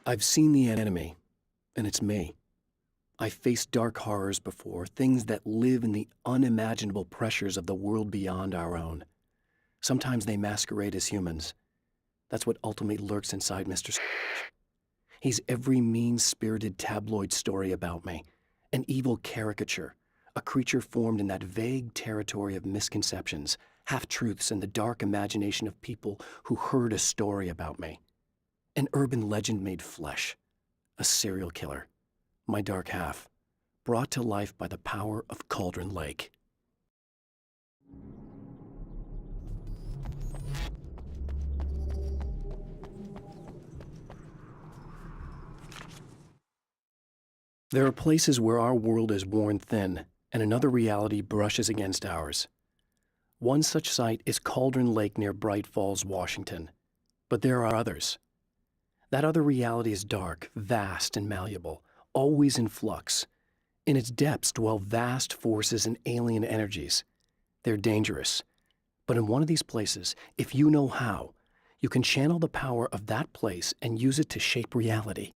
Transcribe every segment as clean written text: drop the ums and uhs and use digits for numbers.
I've seen the enemy, and it's me. I've faced dark horrors before, things that live in the unimaginable pressures of the world beyond our own. Sometimes they masquerade as humans. That's what ultimately lurks inside Mr. He's every mean-spirited tabloid story about me, an evil caricature, a creature formed in that vague territory of misconceptions, half-truths, and the dark imagination of people who heard a story about me. An urban legend made flesh, a serial killer, my dark half, brought to life by the power of Cauldron Lake. There are places where our world is worn thin, and another reality brushes against ours. One such site is Cauldron Lake near Bright Falls, Washington. But there are others. That other reality is dark, vast, and malleable, always in flux. In its depths dwell vast forces and alien energies. They're dangerous. But in one of these places, if you know how, you can channel the power of that place and use it to shape reality.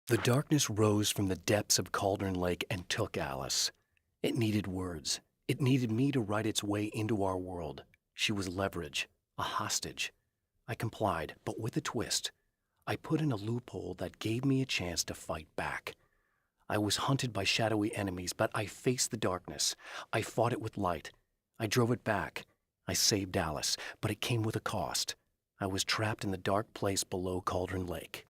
The darkness rose from the depths of Cauldron Lake and took Alice. It needed words. It needed me to write its way into our world. She was leverage, a hostage. I complied, but with a twist. I put in a loophole that gave me a chance to fight back. I was hunted by shadowy enemies, but I faced the darkness. I fought it with light. I drove it back. I saved Alice, but it came with a cost. I was trapped in the dark place below Cauldron Lake.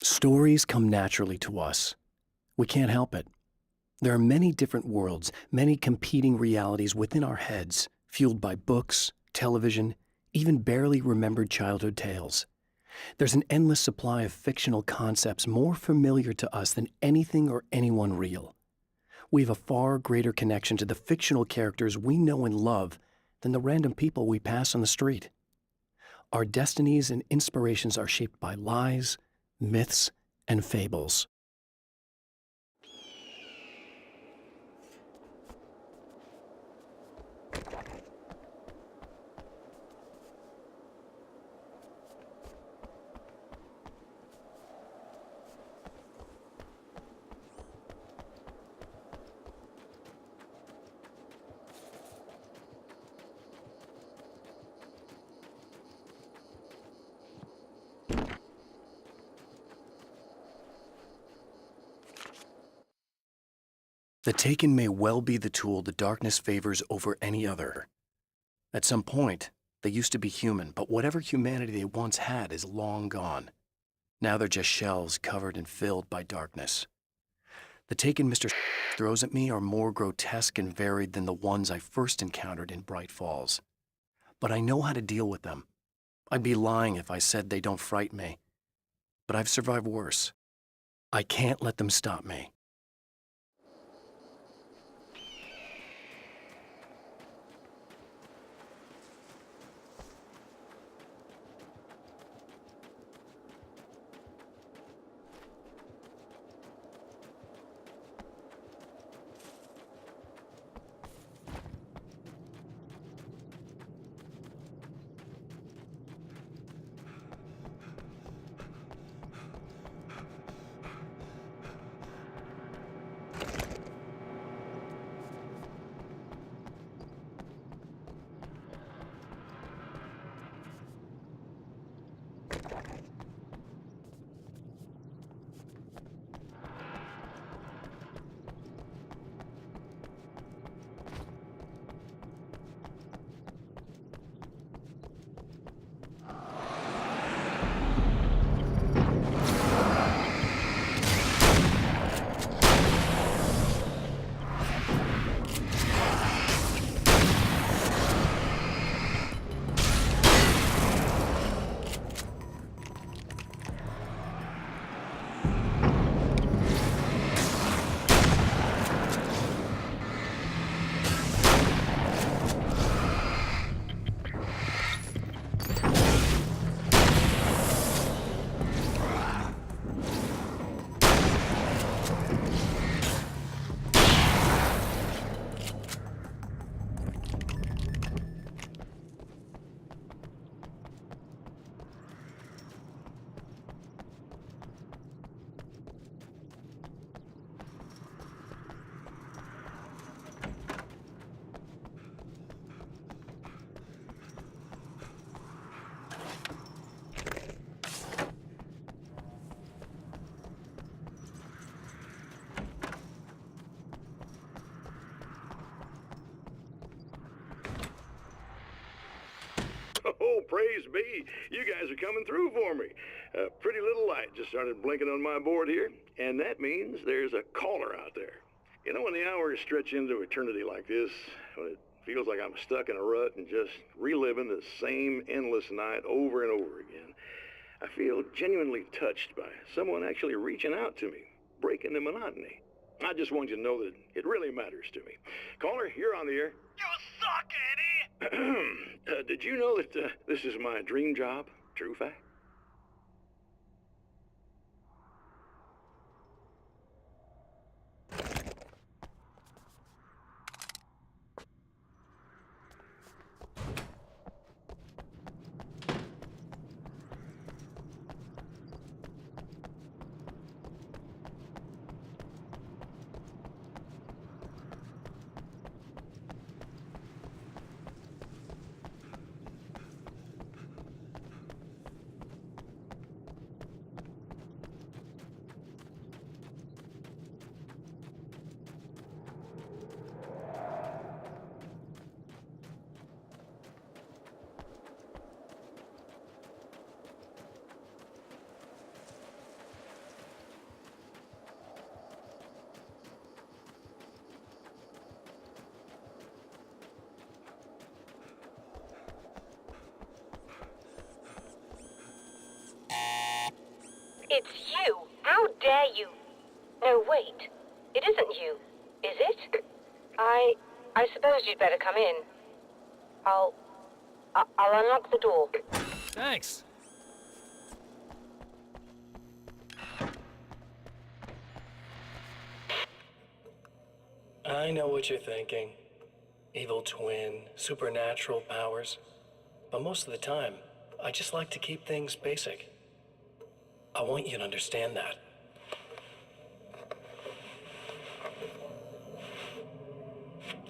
Stories come naturally to us. We can't help it. There are many different worlds, many competing realities within our heads, fueled by books, television, even barely remembered childhood tales. There's an endless supply of fictional concepts more familiar to us than anything or anyone real. We have a far greater connection to the fictional characters we know and love than the random people we pass on the street. Our destinies and inspirations are shaped by lies, myths, and fables. The Taken may well be the tool the darkness favors over any other. At some point, they used to be human, but whatever humanity they once had is long gone. Now they're just shells covered and filled by darkness. The Taken Mr. throws at me are more grotesque and varied than the ones I first encountered in Bright Falls. But I know how to deal with them. I'd be lying if I said they don't frighten me. But I've survived worse. I can't let them stop me. Oh, praise be. You guys are coming through for me. A pretty little light just started blinking on my board here, and that means there's a caller out there. You know, when the hours stretch into eternity like this, when it feels like I'm stuck in a rut and just reliving the same endless night over and over again, I feel genuinely touched by someone actually reaching out to me, breaking the monotony. I just want you to know that it really matters to me. Caller, you're on the air. You suck, Eddie! Did you know that this is my dream job? True fact? you'd better come in. I'll unlock the door. Thanks. I know what you're thinking. Evil twin, supernatural powers. But most of the time, I just like to keep things basic. I want you to understand that.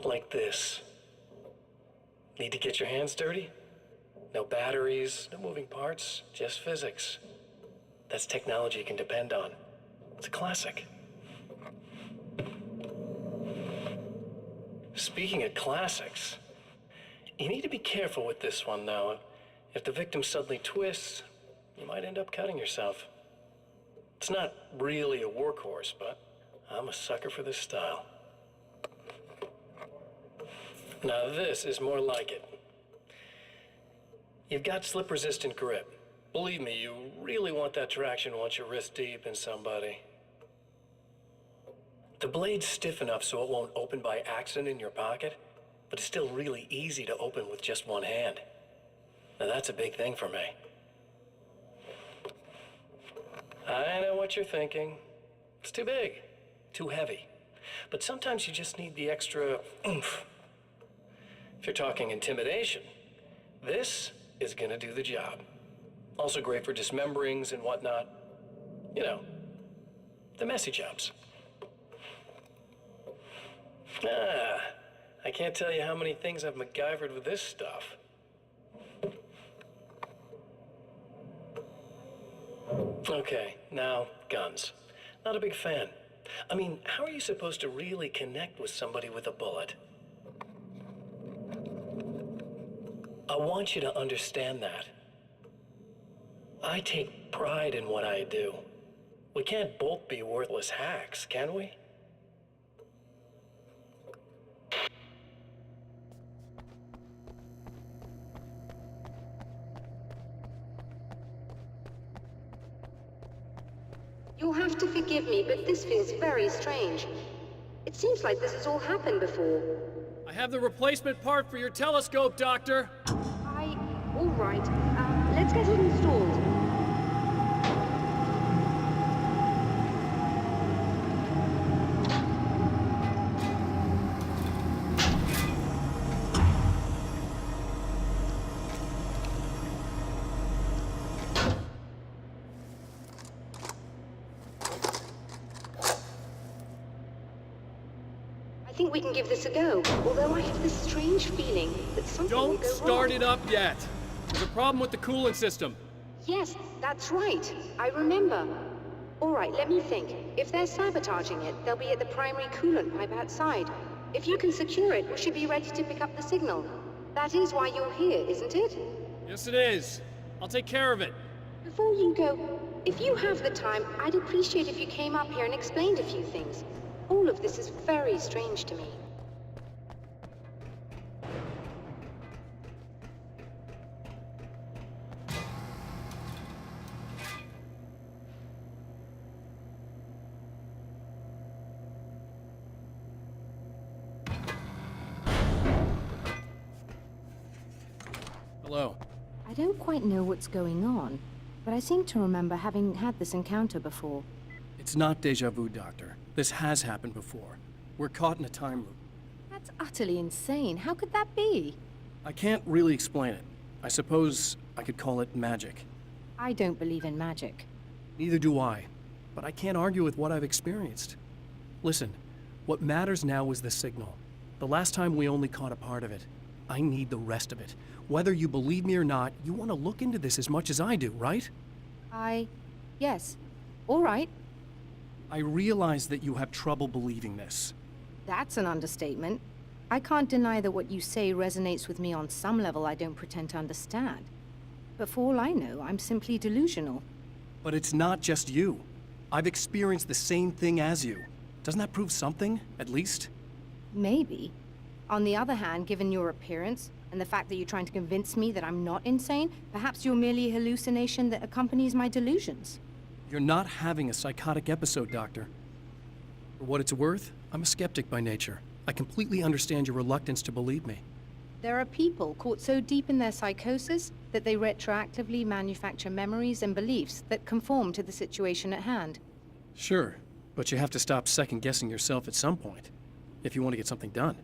Like this. Need to get your hands dirty? No batteries, no moving parts, just physics. That's technology you can depend on. It's a classic. Speaking of classics, you need to be careful with this one, though. If the victim suddenly twists, you might end up cutting yourself. It's not really a workhorse, but I'm a sucker for this style. Now this is more like it. You've got slip-resistant grip. Believe me, you really want that traction once you're wrist deep in somebody. The blade's stiff enough so it won't open by accident in your pocket, but it's still really easy to open with just one hand. Now that's a big thing for me. I know what you're thinking. It's too big, too heavy. But sometimes you just need the extra oomph. If you're talking intimidation, this is gonna do the job. Also great for dismemberings and whatnot. You know, the messy jobs. I can't tell you how many things I've MacGyvered with this stuff. Okay, now, guns. Not a big fan. I mean, how are you supposed to really connect with somebody with a bullet? I want you to understand that. I take pride in what I do. We can't both be worthless hacks, can we? You'll have to forgive me, but this feels very strange. It seems like this has all happened before. I have the replacement part for your telescope, Doctor. All right. Let's get it installed. I think we can give this a go, although I have this strange feeling that something will Don't go start wrong. it up yet. There's a problem with the coolant system. Yes, that's right. I remember. All right, let me think. If they're sabotaging it, they'll be at the primary coolant pipe outside. If you can secure it, we should be ready to pick up the signal. That is why you're here, isn't it? Yes, it is. I'll take care of it. Before you go, if you have the time, I'd appreciate if you came up here and explained a few things. All of this is very strange to me. Hello. I don't quite know what's going on, but I seem to remember having had this encounter before. It's not deja vu, Doctor. This has happened before. We're caught in a time loop. That's utterly insane. How could that be? I can't really explain it. I suppose I could call it magic. I don't believe in magic. Neither do I, but I can't argue with what I've experienced. Listen, what matters now is the signal. The last time we only caught a part of it. I need the rest of it. Whether you believe me or not, you want to look into this as much as I do, right? Yes. All right. I realize that you have trouble believing this. That's an understatement. I can't deny that what you say resonates with me on some level I don't pretend to understand. But for all I know, I'm simply delusional. But it's not just you. I've experienced the same thing as you. Doesn't that prove something, at least? Maybe. On the other hand, given your appearance, and the fact that you're trying to convince me that I'm not insane, perhaps you're merely a hallucination that accompanies my delusions. You're not having a psychotic episode, Doctor. For what it's worth, I'm a skeptic by nature. I completely understand your reluctance to believe me. There are people caught so deep in their psychosis that they retroactively manufacture memories and beliefs that conform to the situation at hand. Sure, but you have to stop second-guessing yourself at some point, if you want to get something done.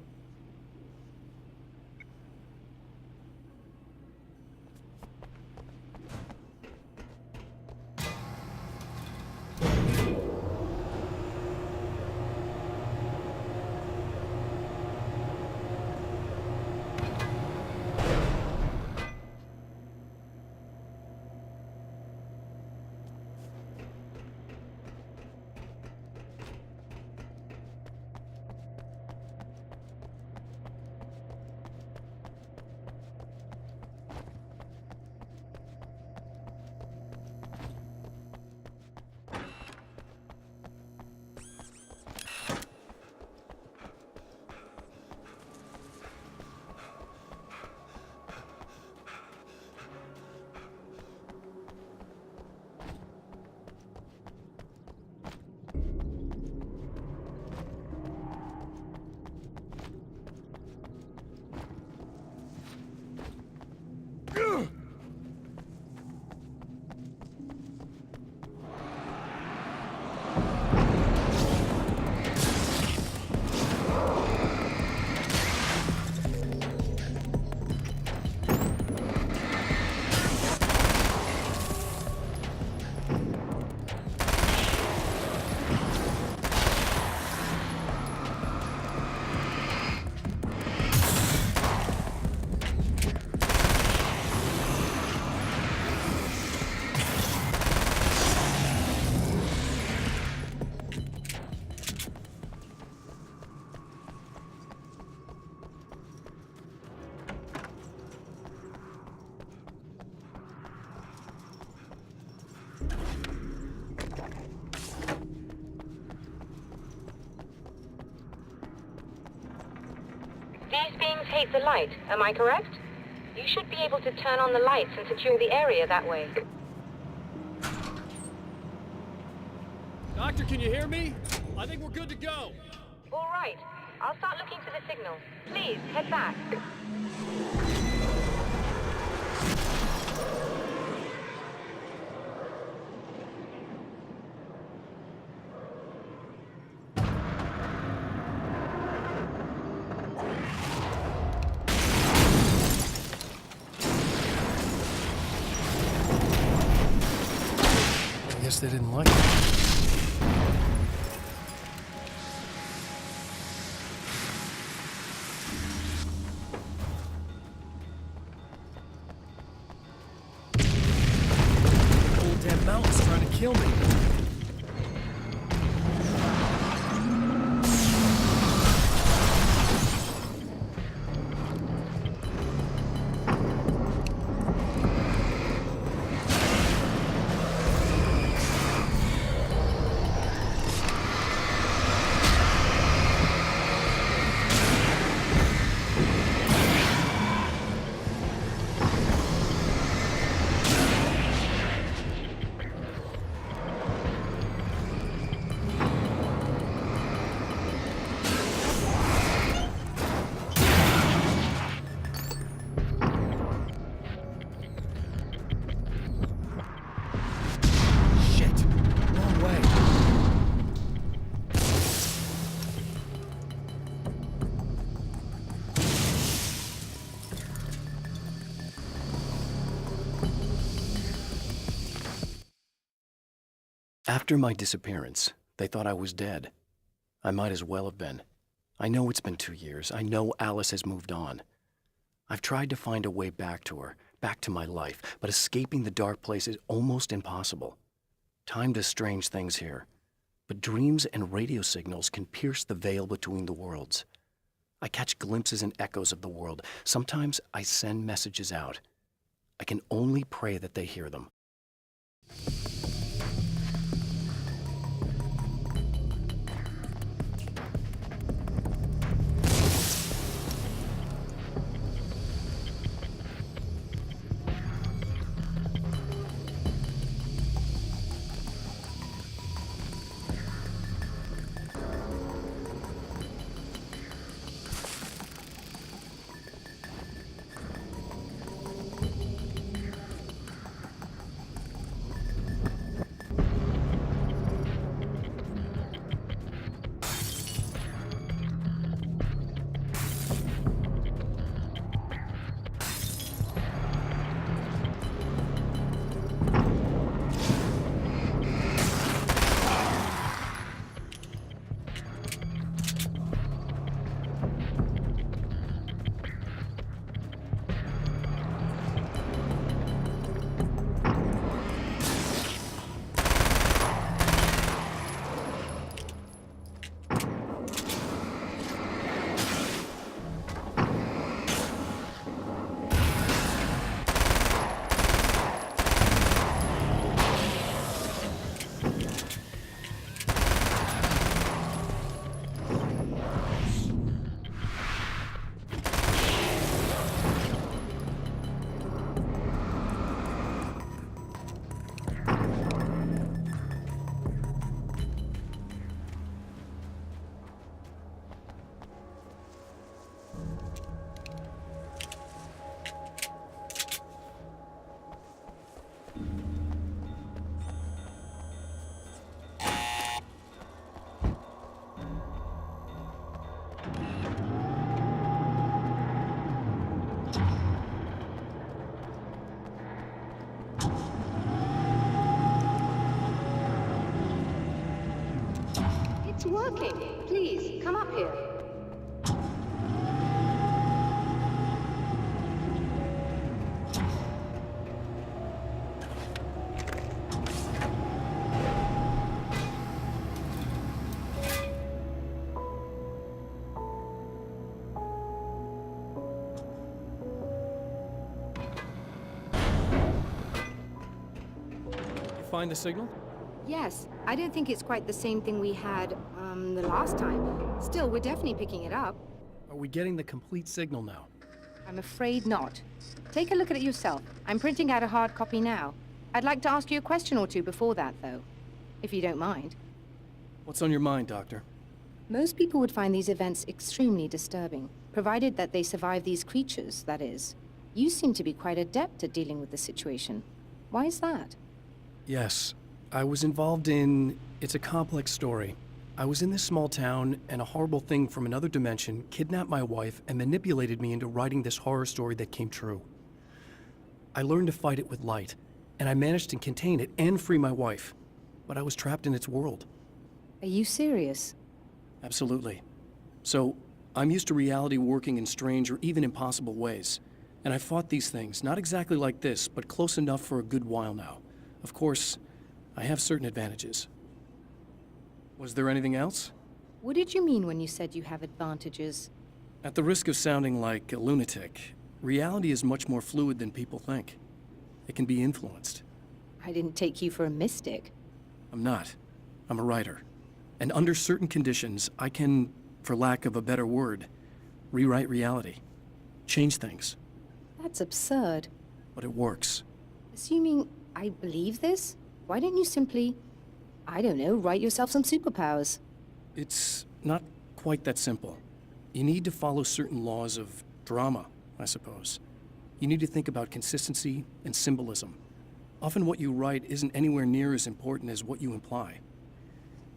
These beings hate the light, am I correct? You should be able to turn on the lights and secure the area that way. Doctor, can you hear me? I think we're good to go. All right. I'll start looking for the signal. Please, head back. I guess they didn't like it. Damn mountain's trying to kill me. After my disappearance, they thought I was dead. I might as well have been. I know it's been 2 years. I know Alice has moved on. I've tried to find a way back to her, back to my life, but escaping the dark place is almost impossible. Time does strange things here, but dreams and radio signals can pierce the veil between the worlds. I catch glimpses and echoes of the world. Sometimes I send messages out. I can only pray that they hear them. It's working. Please, come up here. Find the signal? Yes, I don't think it's quite the same thing we had, the last time. Still, we're definitely picking it up. Are we getting the complete signal now? I'm afraid not. Take a look at it yourself. I'm printing out a hard copy now. I'd like to ask you a question or two before that, though. If you don't mind. What's on your mind, Doctor? Most people would find these events extremely disturbing, provided that they survive these creatures, that is. You seem to be quite adept at dealing with the situation. Why is that? Yes. I was involved in... It's a complex story. I was in this small town, and a horrible thing from another dimension kidnapped my wife and manipulated me into writing this horror story that came true. I learned to fight it with light, and I managed to contain it and free my wife. But I was trapped in its world. Are you serious? Absolutely. So, I'm used to reality working in strange or even impossible ways. And I fought these things, not exactly like this, but close enough for a good while now. Of course, I have certain advantages. Was there anything else? What did you mean when you said you have advantages? At the risk of sounding like a lunatic, reality is much more fluid than people think. It can be influenced. I didn't take you for a mystic. I'm not. I'm a writer. And under certain conditions, I can, for lack of a better word, rewrite reality. Change things. That's absurd. But it works. Assuming I believe this, why don't you simply, I don't know, write yourself some superpowers? It's not quite that simple. You need to follow certain laws of drama, I suppose. You need to think about consistency and symbolism. Often what you write isn't anywhere near as important as what you imply.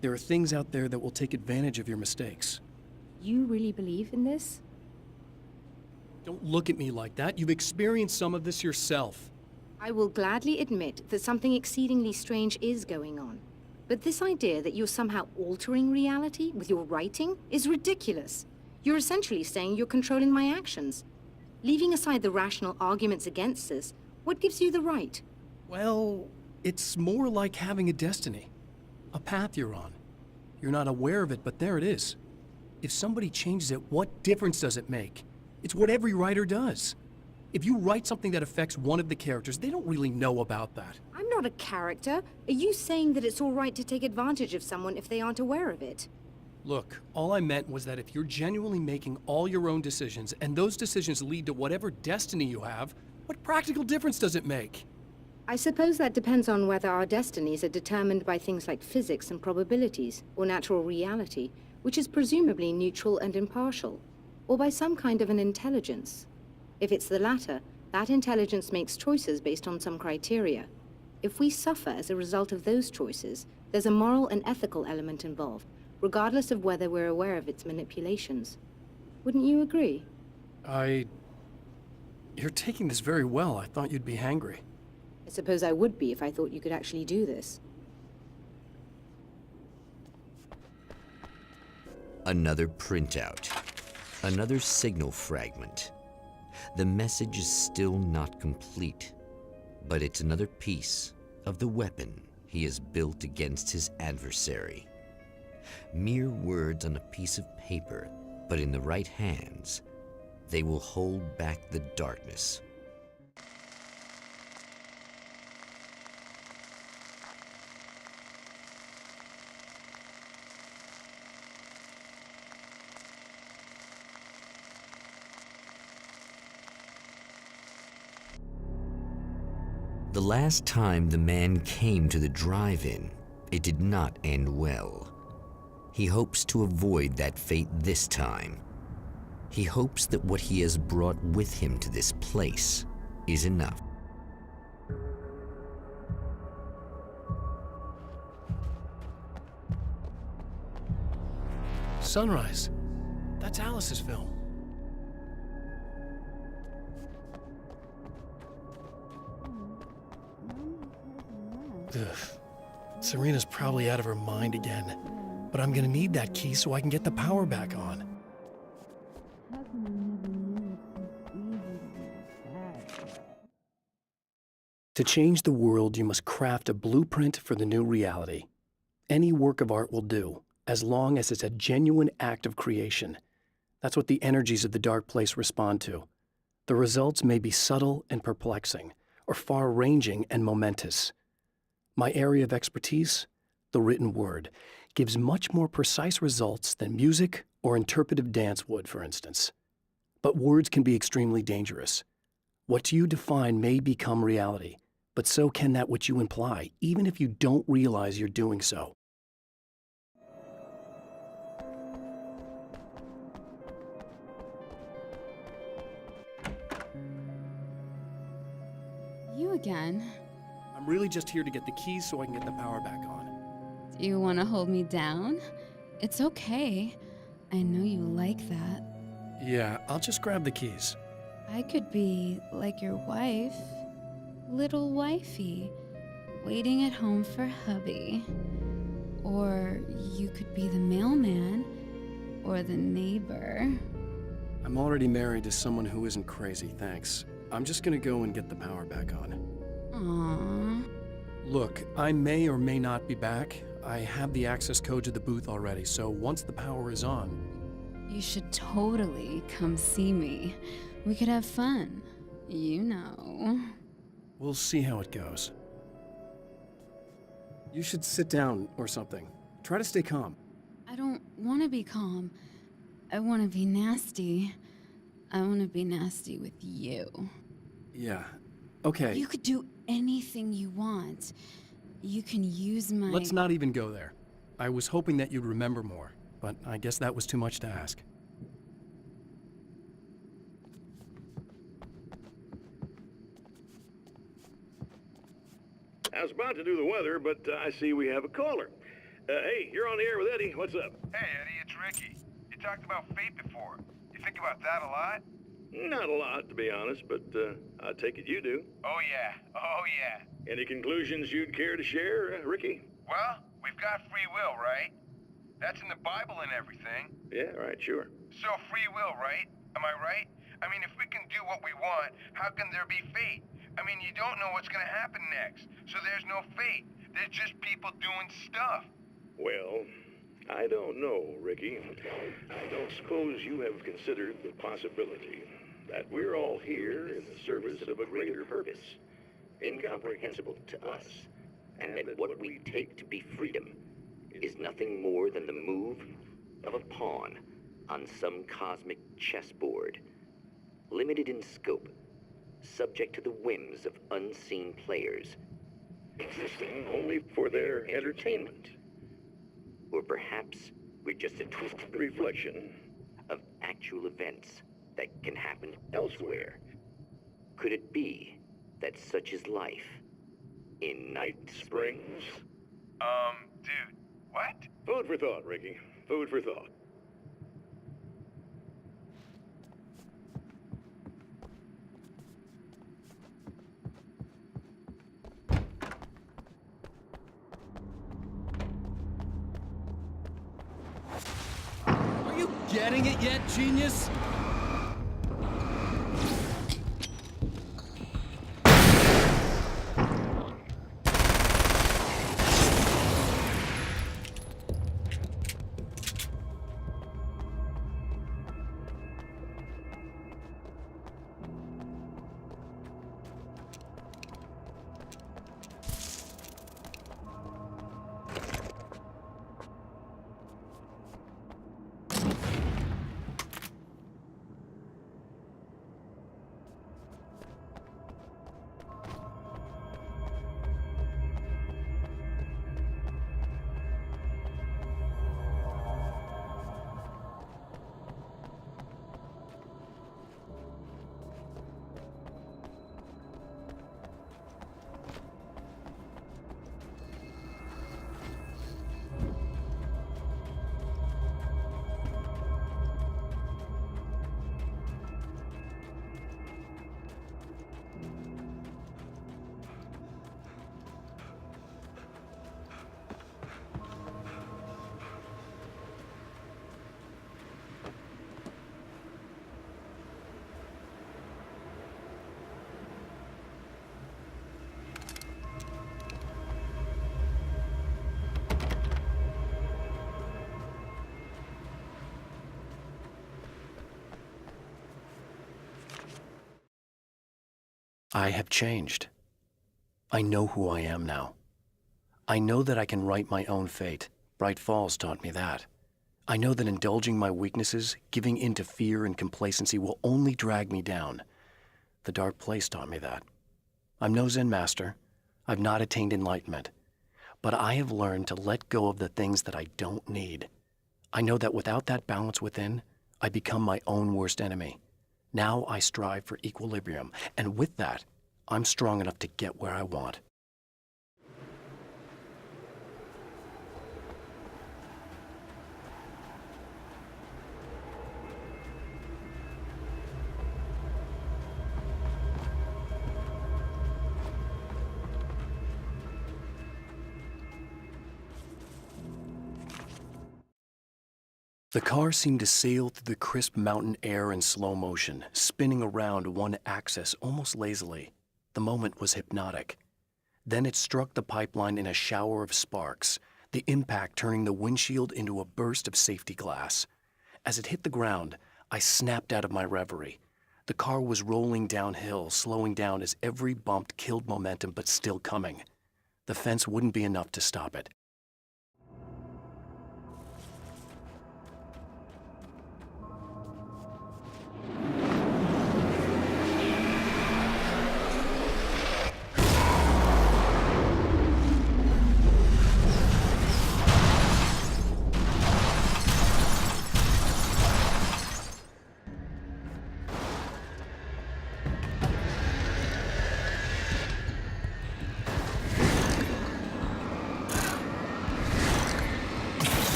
There are things out there that will take advantage of your mistakes. You really believe in this? Don't look at me like that. You've experienced some of this yourself. I will gladly admit that something exceedingly strange is going on. But this idea that you're somehow altering reality with your writing is ridiculous. You're essentially saying you're controlling my actions. Leaving aside the rational arguments against this, what gives you the right? Well, it's more like having a destiny. A path you're on. You're not aware of it, but there it is. If somebody changes it, what difference does it make? It's what every writer does. If you write something that affects one of the characters, they don't really know about that. I'm not a character. Are you saying that it's all right to take advantage of someone if they aren't aware of it? Look, all I meant was that if you're genuinely making all your own decisions, and those decisions lead to whatever destiny you have, what practical difference does it make? I suppose that depends on whether our destinies are determined by things like physics and probabilities, or natural reality, which is presumably neutral and impartial, or by some kind of an intelligence. If it's the latter, that intelligence makes choices based on some criteria. If we suffer as a result of those choices, there's a moral and ethical element involved, regardless of whether we're aware of its manipulations. Wouldn't you agree? You're taking this very well. I thought you'd be hangry. I suppose I would be if I thought you could actually do this. Another printout. Another signal fragment. The message is still not complete, but it's another piece of the weapon he has built against his adversary. Mere words on a piece of paper, but in the right hands, they will hold back the darkness. The last time the man came to the drive-in, it did not end well. He hopes to avoid that fate this time. He hopes that what he has brought with him to this place is enough. Sunrise. That's Alice's film. Ugh. Serena's probably out of her mind again. But I'm gonna need that key so I can get the power back on. To change the world, you must craft a blueprint for the new reality. Any work of art will do, as long as it's a genuine act of creation. That's what the energies of the dark place respond to. The results may be subtle and perplexing, or far-ranging and momentous. My area of expertise, the written word, gives much more precise results than music or interpretive dance would, for instance. But words can be extremely dangerous. What you define may become reality, but so can that which you imply, even if you don't realize you're doing so. You again. I'm really just here to get the keys so I can get the power back on. Do you want to hold me down? It's okay. I know you like that. Yeah, I'll just grab the keys. I could be like your wife. Little wifey. Waiting at home for hubby. Or you could be the mailman. Or the neighbor. I'm already married to someone who isn't crazy, thanks. I'm just gonna go and get the power back on. Aww. Look, I may or may not be back. I have the access code to the booth already, so once the power is on... You should totally come see me. We could have fun. You know. We'll see how it goes. You should sit down or something. Try to stay calm. I don't want to be calm. I want to be nasty. I want to be nasty with you. Yeah, okay. You could do anything you want. You can use my... Let's not even go there. I was hoping that you'd remember more, but I guess that was too much to ask. I was about to do the weather, but I see we have a caller. Hey, you're on the air with Eddie. What's up? Hey, Eddie, it's Ricky. You talked about fate before. You think about that a lot? Not a lot, to be honest, but I take it you do. Oh, yeah. Oh, yeah. Any conclusions you'd care to share, Ricky? Well, we've got free will, right? That's in the Bible and everything. Yeah, all right, sure. So free will, right? Am I right? I mean, if we can do what we want, how can there be fate? I mean, you don't know what's gonna happen next, so there's no fate. There's just people doing stuff. Well, I don't know, Ricky. I don't suppose you have considered the possibility that we're all here in the service of a greater purpose, incomprehensible to us, and that what we take to be freedom is nothing more than the move of a pawn on some cosmic chessboard, limited in scope, subject to the whims of unseen players, existing only for their entertainment. Or perhaps we're just a twisted Reflection of actual events that can happen elsewhere. Could it be that such is life in Night Springs? Dude, what? Food for thought, Ricky. Food for thought. Are you getting it yet, genius? I have changed. I know who I am now. I know that I can write my own fate. Bright Falls taught me that. I know that indulging my weaknesses, giving in to fear and complacency will only drag me down. The dark place taught me that. I'm no Zen master. I've not attained enlightenment. But I have learned to let go of the things that I don't need. I know that without that balance within, I become my own worst enemy. Now I strive for equilibrium, and with that, I'm strong enough to get where I want. The car seemed to sail through the crisp mountain air in slow motion, spinning around one axis almost lazily. The moment was hypnotic. Then it struck the pipeline in a shower of sparks, the impact turning the windshield into a burst of safety glass. As it hit the ground, I snapped out of my reverie. The car was rolling downhill, slowing down as every bump killed momentum but still coming. The fence wouldn't be enough to stop it.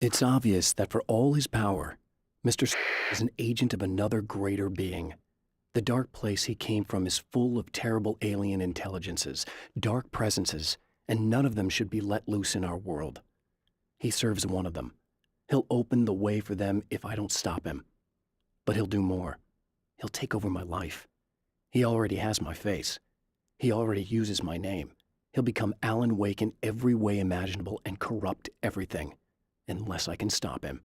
It's obvious that for all his power, Mr. is an agent of another greater being. The dark place he came from is full of terrible alien intelligences, dark presences, and none of them should be let loose in our world. He serves one of them. He'll open the way for them if I don't stop him. But he'll do more. He'll take over my life. He already has my face. He already uses my name. He'll become Alan Wake in every way imaginable and corrupt everything. Unless I can stop him.